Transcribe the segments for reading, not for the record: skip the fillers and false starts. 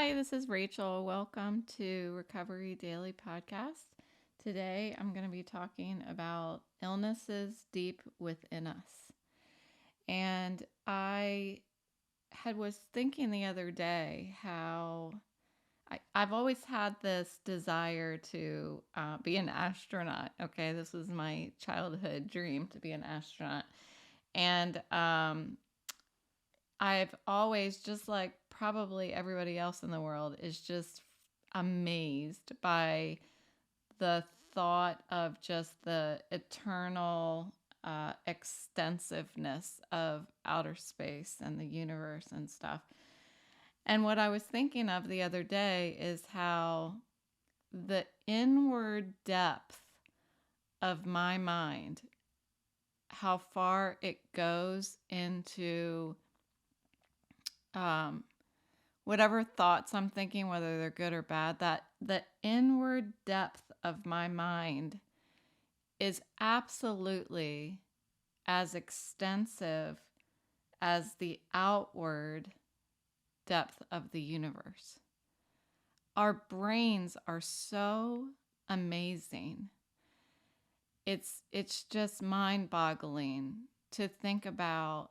Hi, this is Rachel. Welcome to Recovery Daily Podcast. Today I'm going to be talking about illnesses deep within us. And was thinking the other day how I've always had this desire to be an astronaut. Okay, this was my childhood dream to be an astronaut. And I've always, just like probably everybody else in the world, is just amazed by the thought of just the eternal extensiveness of outer space and the universe and stuff. And what I was thinking of the other day is how the inward depth of my mind, how far it goes into um, whatever thoughts I'm thinking, whether they're good or bad, that the inward depth of my mind is absolutely as extensive as the outward depth of the universe. Our brains are so amazing. It's just mind-boggling to think about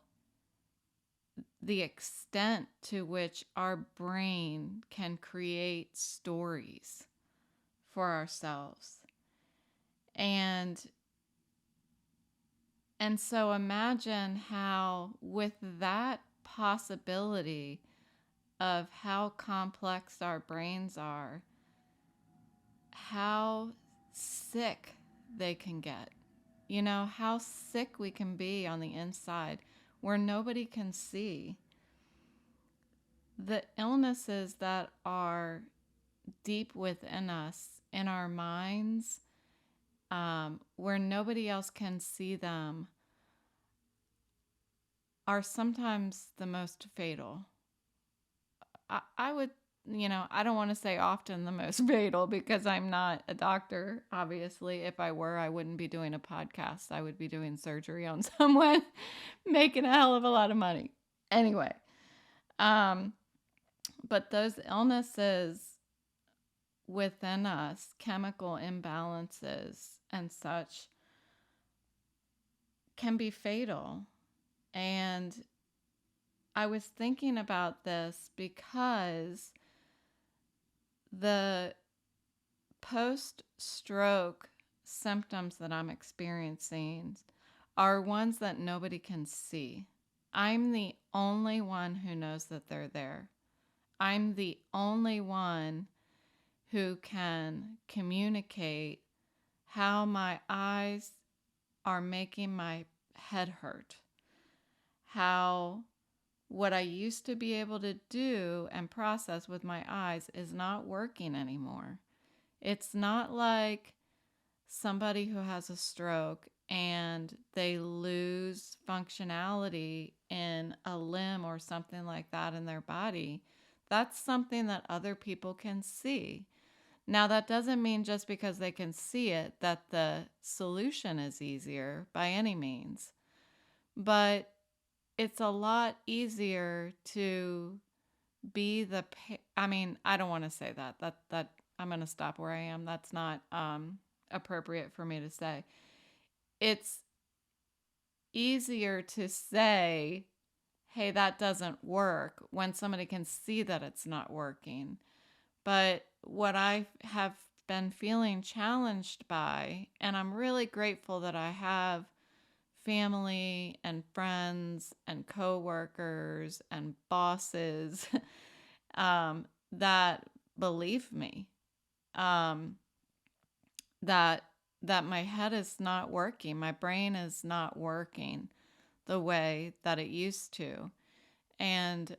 the extent to which our brain can create stories for ourselves. And so imagine how, with that possibility of how complex our brains are, how sick they can get. You know, how sick we can be on the inside where nobody can see. The illnesses that are deep within us, in our minds, where nobody else can see them, are sometimes the most fatal. I would, I don't want to say often the most fatal because I'm not a doctor. Obviously, if I were, I wouldn't be doing a podcast. I would be doing surgery on someone, making a hell of a lot of money. Anyway, but those illnesses within us, chemical imbalances and such, can be fatal. And I was thinking about this because the post-stroke symptoms that I'm experiencing are ones that nobody can see. I'm the only one who knows that they're there. I'm the only one who can communicate how my eyes are making my head hurt, how what I used to be able to do and process with my eyes is not working anymore. It's not like somebody who has a stroke and they lose functionality in a limb or something like that in their body. That's something that other people can see. Now, that doesn't mean just because they can see it that the solution is easier by any means. But it's a lot easier to be I don't want to say that. That I'm going to stop where I am. That's not appropriate for me to say. It's easier to say, hey, that doesn't work, when somebody can see that it's not working. But what I have been feeling challenged by, and I'm really grateful that I have family and friends and coworkers and bosses that believe me, um, that my head is not working, my brain is not working the way that it used to, and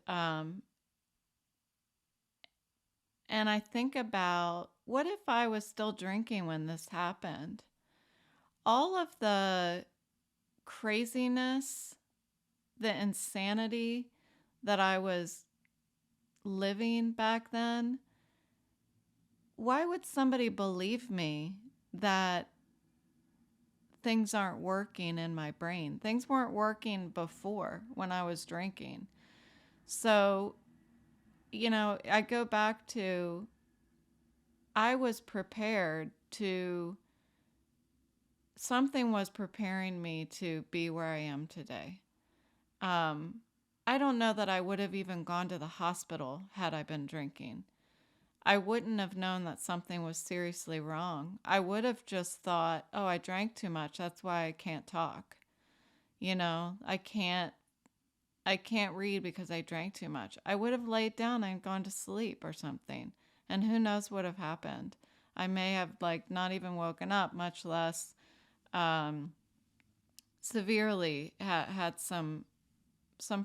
I think about, what if I was still drinking when this happened? All of the craziness, the insanity that I was living back then, why would somebody believe me that things aren't working in my brain? Things weren't working before when I was drinking. So I go back to I was prepared to, something was preparing me to be where I am today. Um, I don't know that I would have even gone to the hospital had I been drinking. I wouldn't have known that something was seriously wrong. I would have just thought, oh, I drank too much. That's why I can't talk. I can't read because I drank too much. I would have laid down and gone to sleep or something. And who knows what would have happened. I may have like not even woken up, much less um, severely had some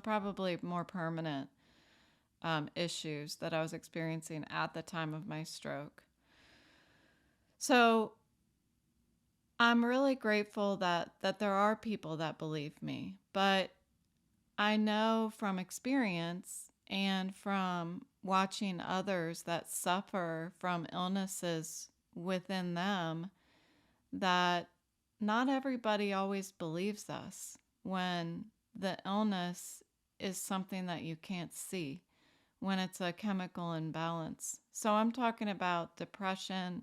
probably more permanent issues that I was experiencing at the time of my stroke. So I'm really grateful that there are people that believe me, but I know from experience and from watching others that suffer from illnesses within them that not everybody always believes us when the illness is something that you can't see, when it's a chemical imbalance. So I'm talking about depression,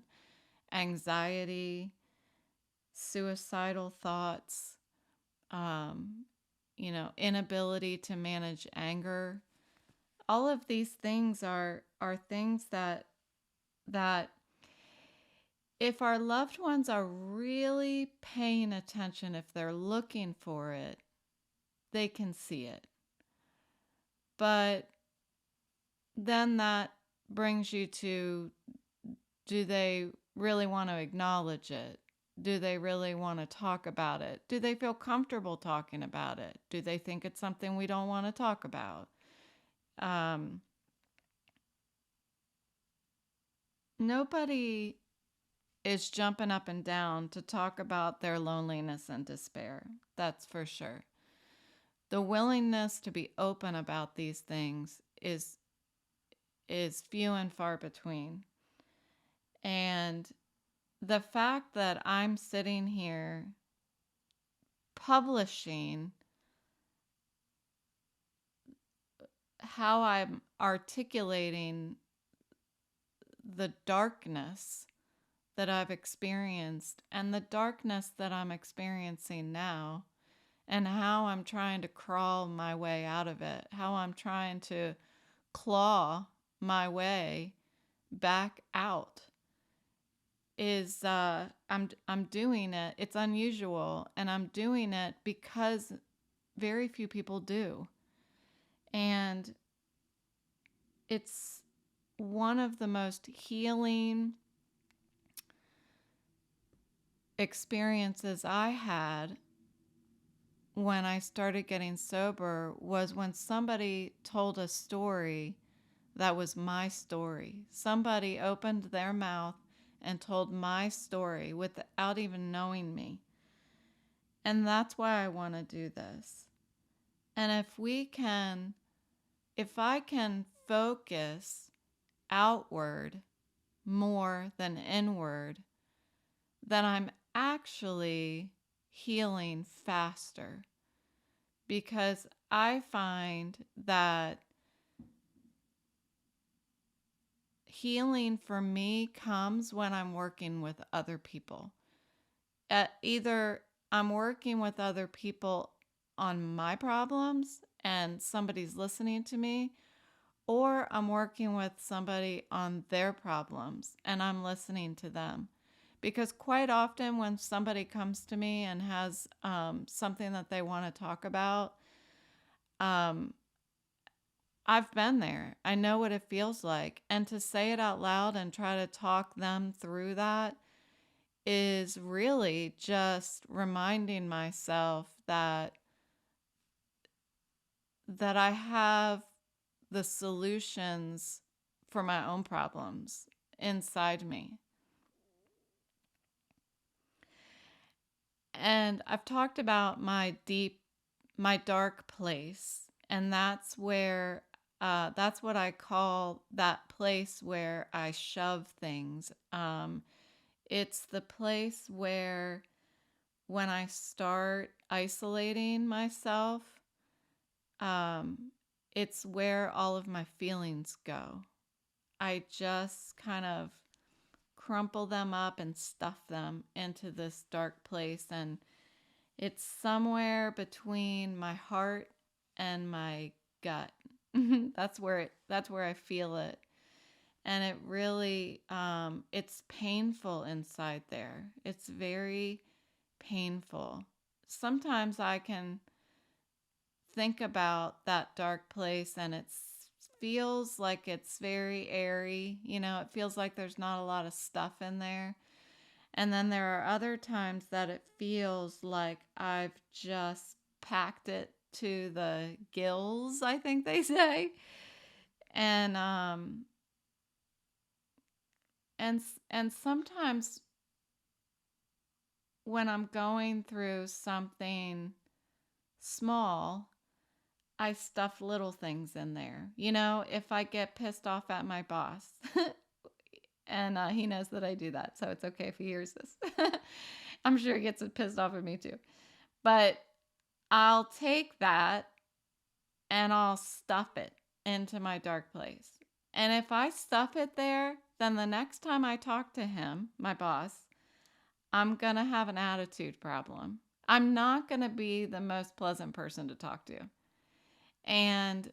anxiety, suicidal thoughts, um, inability to manage anger. All of these things are things that if our loved ones are really paying attention, if they're looking for it, they can see it. But then that brings you to, do they really want to acknowledge it? Do they really want to talk about it? Do they feel comfortable talking about it? Do they think it's something we don't want to talk about? Um, Nobody is jumping up and down to talk about their loneliness and despair. That's for sure. The willingness to be open about these things is few and far between. And the fact that I'm sitting here publishing how I'm articulating the darkness that I've experienced and the darkness that I'm experiencing now, and how I'm trying to crawl my way out of it, how I'm trying to claw my way back out, is I'm doing it. It's unusual, and I'm doing it because very few people do. And it's one of the most healing experiences I had when I started getting sober, was when somebody told a story that was my story. Somebody opened their mouth and told my story without even knowing me. And that's why I want to do this. And if I can focus outward more than inward, then I'm actually healing faster, because I find that healing for me comes when I'm working with other people. Either I'm working with other people on my problems and somebody's listening to me, or I'm working with somebody on their problems and I'm listening to them. Because quite often when somebody comes to me and has something that they want to talk about, um, I've been there. I know what it feels like. And to say it out loud and try to talk them through that is really just reminding myself that I have the solutions for my own problems inside me. And I've talked about my dark place, and that's that's what I call that place where I shove things. It's the place where, when I start isolating myself, um, it's where all of my feelings go. I just kind of crumple them up and stuff them into this dark place, and it's somewhere between my heart and my gut. That's where I feel it. And it really it's painful inside there. It's very painful. Sometimes I can think about that dark place and it feels like it's very airy. It feels like there's not a lot of stuff in there. And then there are other times that it feels like I've just packed it to the gills, I think they say. And and and sometimes when I'm going through something small, I stuff little things in there. If I get pissed off at my boss, and he knows that I do that, so it's okay if he hears this. I'm sure he gets pissed off at me too. But I'll take that and I'll stuff it into my dark place. And if I stuff it there, then the next time I talk to him, my boss, I'm going to have an attitude problem. I'm not going to be the most pleasant person to talk to. And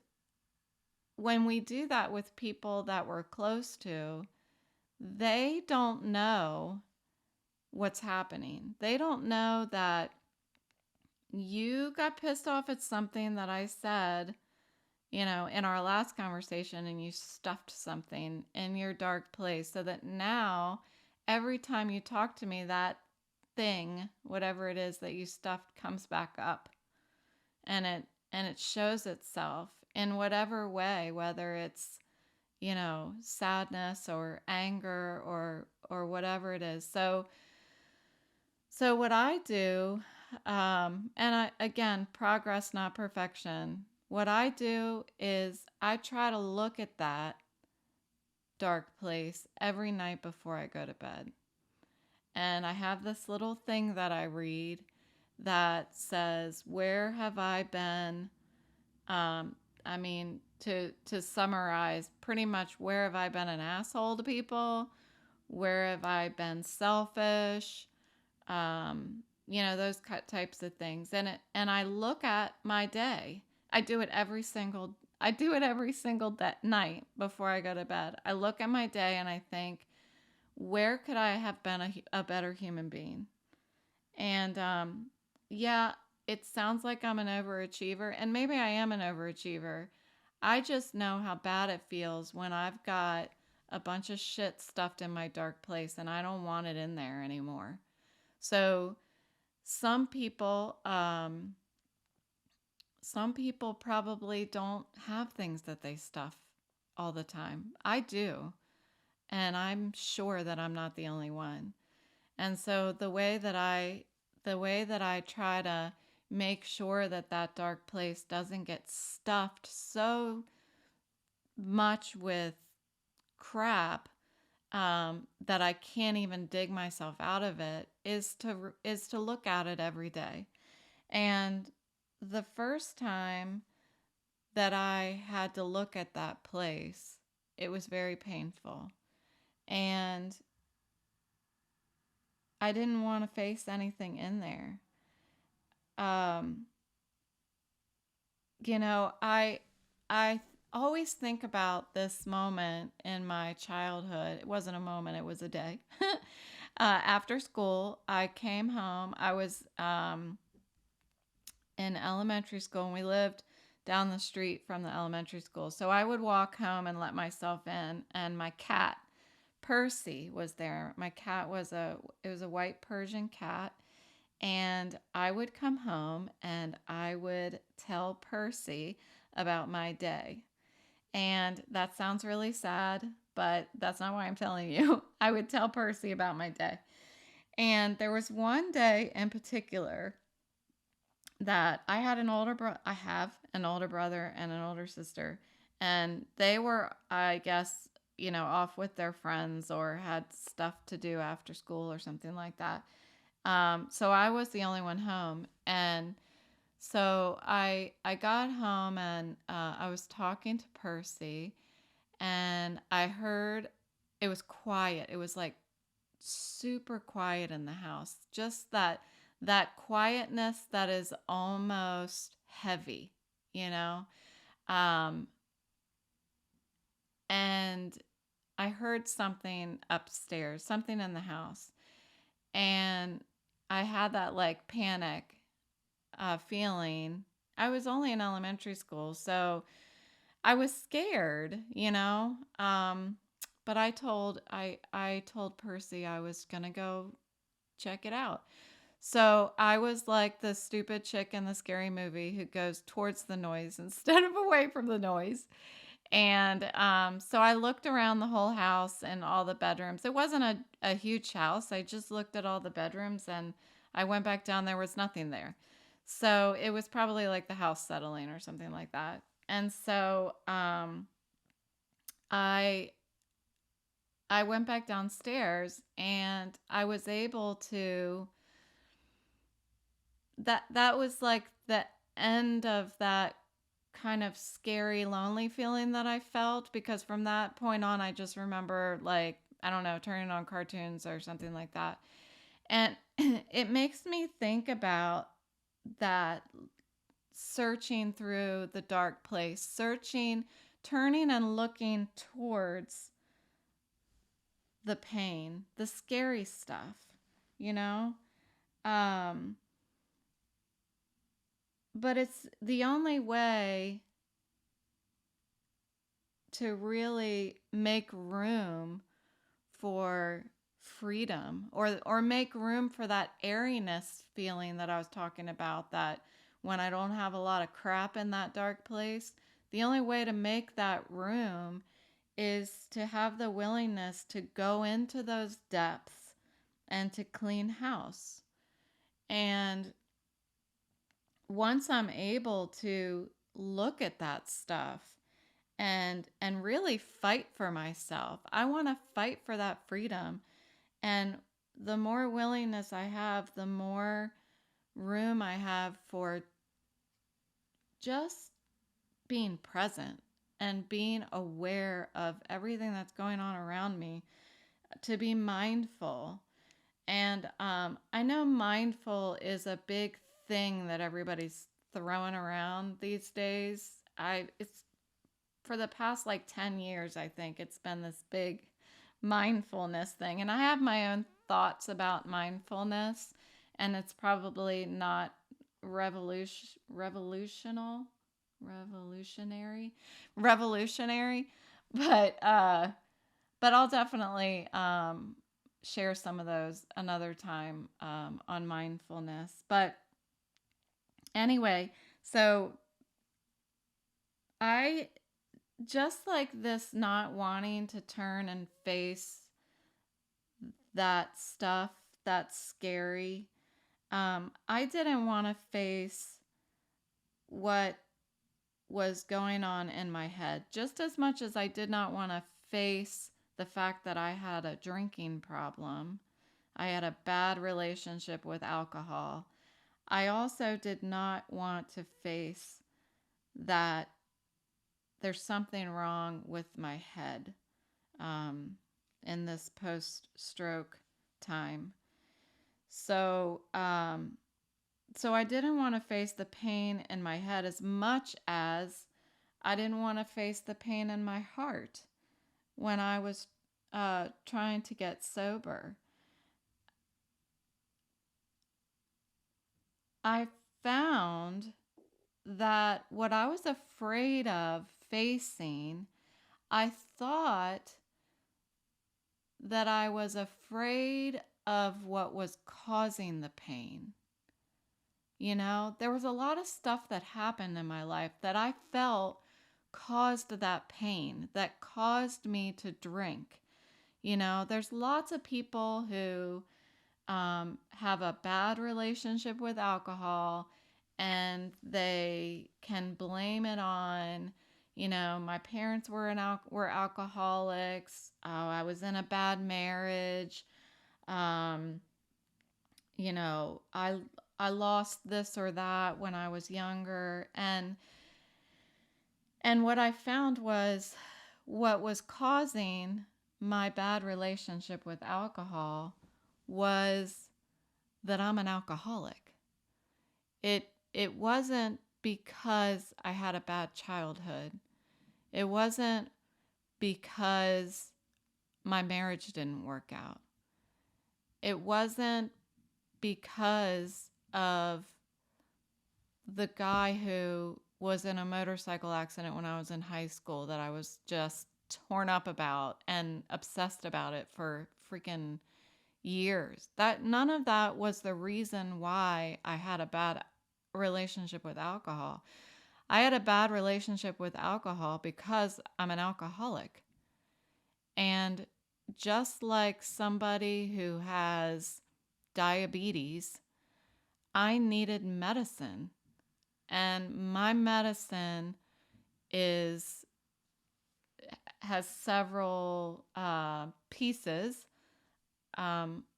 when we do that with people that we're close to, they don't know what's happening. They don't know that you got pissed off at something that I said, in our last conversation, and you stuffed something in your dark place so that now every time you talk to me, that thing, whatever it is that you stuffed, comes back up, and it shows itself in whatever way, whether it's sadness or anger or whatever it is. So what I do, and again, progress, not perfection. What I do is I try to look at that dark place every night before I go to bed. And I have this little thing that I read that says, where have I been? I mean, to summarize, pretty much, where have I been an asshole to people? Where have I been selfish? Those types of things. And I look at my day. I do it every single night before I go to bed. I look at my day and I think, where could I have been a better human being? And yeah, it sounds like I'm an overachiever, and maybe I am an overachiever. I just know how bad it feels when I've got a bunch of shit stuffed in my dark place and I don't want it in there anymore. So some people, probably don't have things that they stuff all the time. I do, and I'm sure that I'm not the only one. And so the way that I try to make sure that that dark place doesn't get stuffed so much with crap, that I can't even dig myself out of it, is to look at it every day. And the first time that I had to look at that place, it was very painful. And I didn't want to face anything in there. Um, I always think about this moment in my childhood. It wasn't a moment, it was a day. After school, I came home. I was in elementary school, and we lived down the street from the elementary school. So I would walk home and let myself in, and my cat, Percy, was there. My cat it was a white Persian cat, and I would come home and I would tell Percy about my day. And that sounds really sad, but that's not why I'm telling you. I would tell Percy about my day. And there was one day in particular that I have an older brother and an older sister, and they were, I guess, off with their friends or had stuff to do after school or something like that. So I was the only one home, and So I got home and I was talking to Percy, and I heard it was quiet. It was like super quiet in the house. Just that quietness that is almost heavy, you know? Um and I heard something upstairs, something in the house. And I had that like panic feeling. I was only in elementary school, so I was scared, you know. But I told Percy I was gonna go check it out. So I was like the stupid chick in the scary movie who goes towards the noise instead of away from the noise. And so I looked around the whole house and all the bedrooms. It wasn't a huge house. I just looked at all the bedrooms and I went back down. There was nothing there. So it was probably like the house settling or something like that. And so I I went back downstairs and I was able to that was like the end of that kind of scary, lonely feeling that I felt, because from that point on, I just remember, like, I don't know, turning on cartoons or something like that. And it makes me think about that, searching through the dark place, searching, turning and looking towards the pain, the scary stuff, you know? Um, but it's the only way to really make room for freedom, or make room for that airiness feeling that I was talking about, that when I don't have a lot of crap in that dark place, the only way to make that room is to have the willingness to go into those depths and to clean house. And once I'm able to look at that stuff and really fight for myself, I want to fight for that freedom. And the more willingness I have, the more room I have for just being present and being aware of everything that's going on around me, to be mindful. And I know mindful is a big thing that everybody's throwing around these days. It's for the past like 10 years, I think it's been this big mindfulness thing. And I have my own thoughts about mindfulness, and it's probably not revolutionary, revolutionary, but I'll definitely share some of those another time on mindfulness. But anyway, so I just like this, not wanting to turn and face that stuff that's scary. I didn't want to face what was going on in my head just as much as I did not want to face the fact that I had a drinking problem. I had a bad relationship with alcohol. I also did not want to face that there's something wrong with my head um, in this post-stroke time. So, so I didn't want to face the pain in my head as much as I didn't want to face the pain in my heart when I was trying to get sober. I found that what I was afraid of facing, I thought that I was afraid of what was causing the pain. You know, there was a lot of stuff that happened in my life that I felt caused that pain, that caused me to drink. You know, there's lots of people who have a bad relationship with alcohol, and they can blame it on, you know, my parents were alcoholics. Oh, I was in a bad marriage. Um, you know, I lost this or that when I was younger. And what I found was what was causing my bad relationship with alcohol was that I'm an alcoholic. It wasn't because I had a bad childhood. It wasn't because my marriage didn't work out. It wasn't because of the guy who was in a motorcycle accident when I was in high school that I was just torn up about and obsessed about it for freaking years. That none of that was the reason why I had a bad relationship with alcohol. I had a bad relationship with alcohol because I'm an alcoholic. And just like somebody who has diabetes, I needed medicine. And my medicine is has several pieces.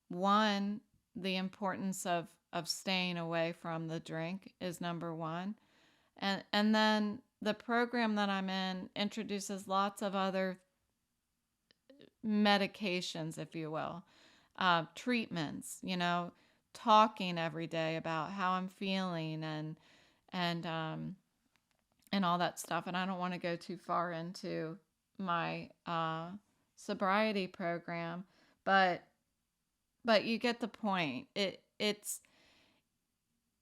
One, the importance of staying away from the drink is number one. And then the program that I'm in introduces lots of other medications, if you will, treatments, talking every day about how I'm feeling and and all that stuff. And I don't want to go too far into my sobriety program, but you get the point. It's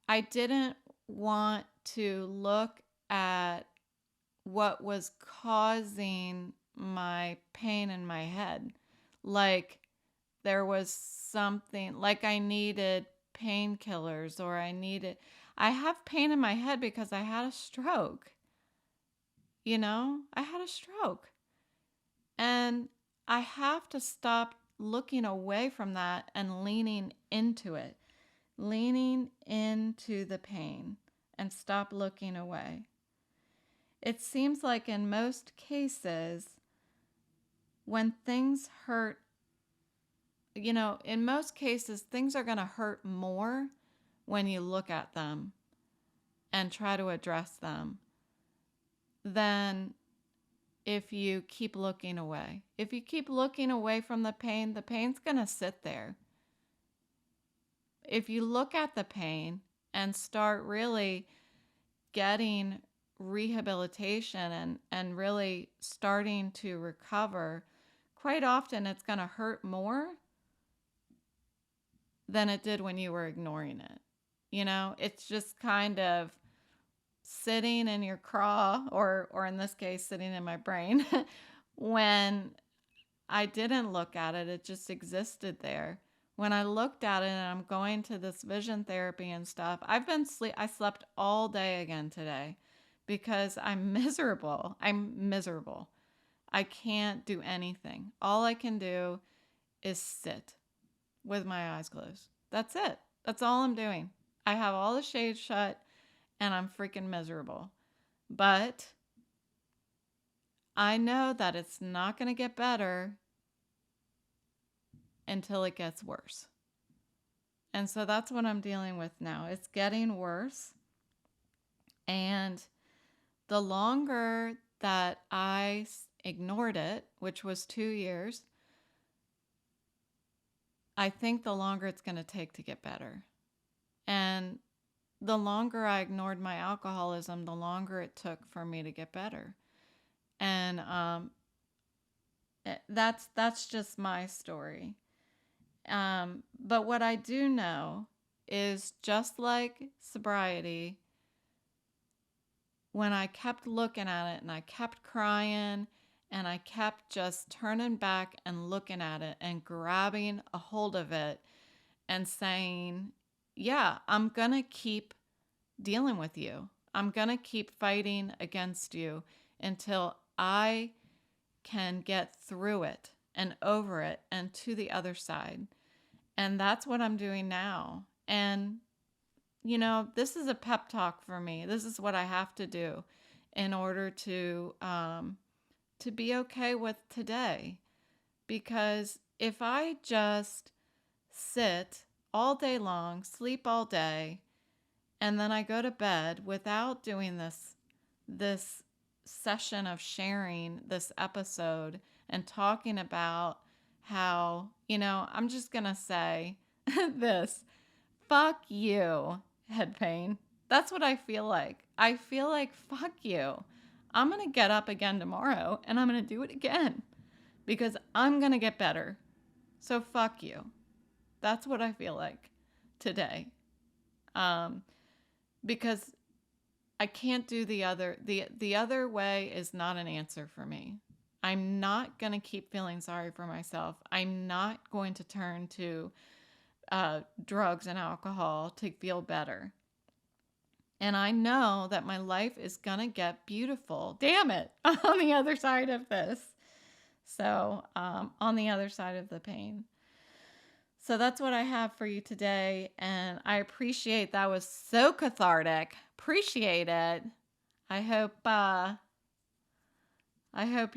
I didn't want to look at what was causing my pain in my head. Like there was something, like I needed painkillers or I have pain in my head because I had a stroke. I had a stroke. And I have to stop looking away from that and leaning into it, leaning into the pain and stop looking away. It seems like in most cases, when things hurt, in most cases, things are going to hurt more when you look at them and try to address them than if you keep looking away. If you keep looking away from the pain's going to sit there. If you look at the pain and start really getting rehabilitation and really starting to recover, quite often it's going to hurt more than it did when you were ignoring it. It's just kind of sitting in your craw, or in this case, sitting in my brain. When I didn't look at it, it just existed there. When I looked at it, and I'm going to this vision therapy and stuff, I slept all day again today because I'm miserable. I can't do anything. All I can do is sit with my eyes closed. That's it. That's all I'm doing. I have all the shades shut and I'm freaking miserable. But I know that it's not going to get better until it gets worse. And so that's what I'm dealing with now. It's getting worse. And the longer that I ignored it, which was 2 years, I think the longer it's going to take to get better. And the longer I ignored my alcoholism, the longer it took for me to get better. And that's just my story. But what I do know is, just like sobriety, when I kept looking at it and I kept crying and I kept just turning back and looking at it and grabbing a hold of it and saying, yeah, I'm going to keep dealing with you. I'm going to keep fighting against you until I can get through it and over it and to the other side. And that's what I'm doing now. And, this is a pep talk for me. This is what I have to do in order to be okay with today. Because if I just sit all day long, sleep all day, And then I go to bed without doing this session of sharing this episode and talking about how, I'm just going to say this. Fuck you, head pain. That's what I feel like. I feel like fuck you. I'm going to get up again tomorrow and I'm going to do it again because I'm going to get better. So fuck you. That's what I feel like today. Because I can't do the other. The other way is not an answer for me. I'm not going to keep feeling sorry for myself. I'm not going to turn to drugs and alcohol to feel better. And I know that my life is going to get beautiful. Damn it. On the other side of this. So, on the other side of the pain. So that's what I have for you today. And I appreciate that was so cathartic. Appreciate it. I hope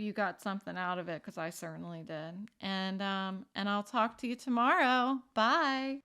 you got something out of it because I certainly did. And I'll talk to you tomorrow. Bye.